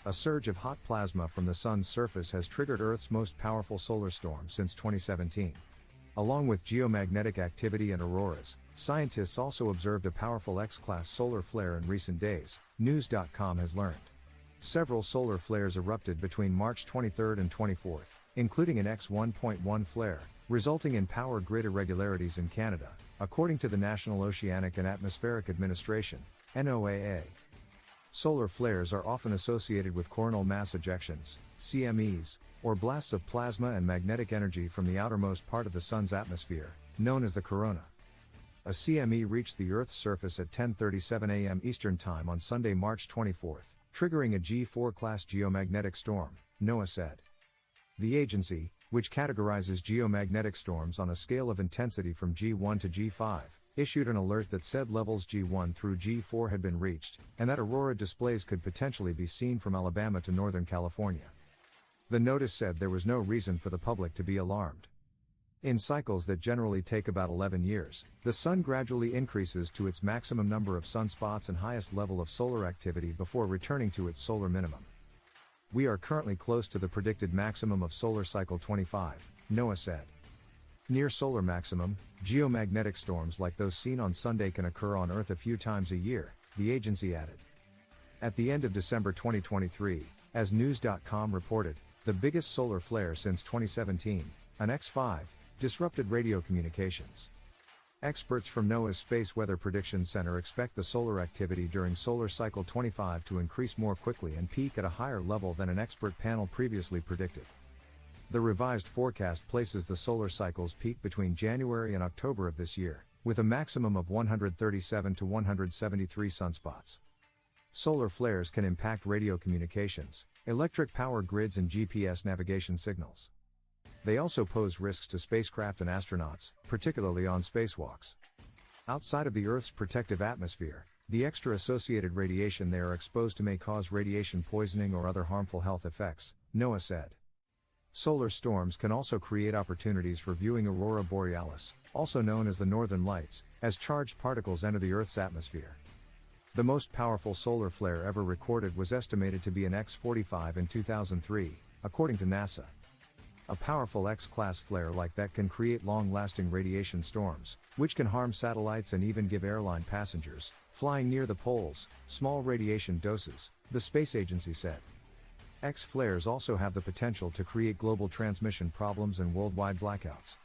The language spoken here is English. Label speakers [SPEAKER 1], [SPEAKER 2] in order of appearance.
[SPEAKER 1] A surge of hot plasma from the Sun's surface has triggered Earth's most powerful solar storm since 2017. Along with geomagnetic activity and auroras, scientists also observed a powerful X-class solar flare in recent days, news.com has learned. Several solar flares erupted between March 23 and 24, including an X1.1 flare, resulting in power grid irregularities in Canada, according to the National Oceanic and Atmospheric Administration, NOAA. Solar flares are often associated with coronal mass ejections, CMEs, or blasts of plasma and magnetic energy from the outermost part of the Sun's atmosphere, known as the corona. A CME reached the Earth's surface at 10:37 a.m. Eastern Time on Sunday, March 24, triggering a G4 class geomagnetic storm, NOAA said. The agency, which categorizes geomagnetic storms on a scale of intensity from G1 to G5, issued an alert that said levels G1 through G4 had been reached, and that aurora displays could potentially be seen from Alabama to Northern California. The notice said there was no reason for the public to be alarmed. In cycles that generally take about 11 years, the Sun gradually increases to its maximum number of sunspots and highest level of solar activity before returning to its solar minimum. We are currently close to the predicted maximum of solar cycle 25, NOAA said. Near solar maximum, geomagnetic storms like those seen on Sunday can occur on Earth a few times a year, the agency added. At the end of December 2023, as news.com reported, the biggest solar flare since 2017, an X5, disrupted radio communications. Experts from NOAA's Space Weather Prediction Center expect the solar activity during solar cycle 25 to increase more quickly and peak at a higher level than an expert panel previously predicted. The revised forecast places the solar cycle's peak between January and October of this year, with a maximum of 137 to 173 sunspots. Solar flares can impact radio communications, electric power grids and GPS navigation signals. They also pose risks to spacecraft and astronauts, particularly on spacewalks. Outside of the Earth's protective atmosphere, the extra associated radiation they are exposed to may cause radiation poisoning or other harmful health effects, NOAA said. Solar storms can also create opportunities for viewing aurora borealis, also known as the northern lights, as charged particles enter the Earth's atmosphere. The most powerful solar flare ever recorded was estimated to be an X45 in 2003, according to NASA. A powerful X-class flare like that can create long-lasting radiation storms, which can harm satellites and even give airline passengers, flying near the poles, small radiation doses, the space agency said. X flares also have the potential to create global transmission problems and worldwide blackouts,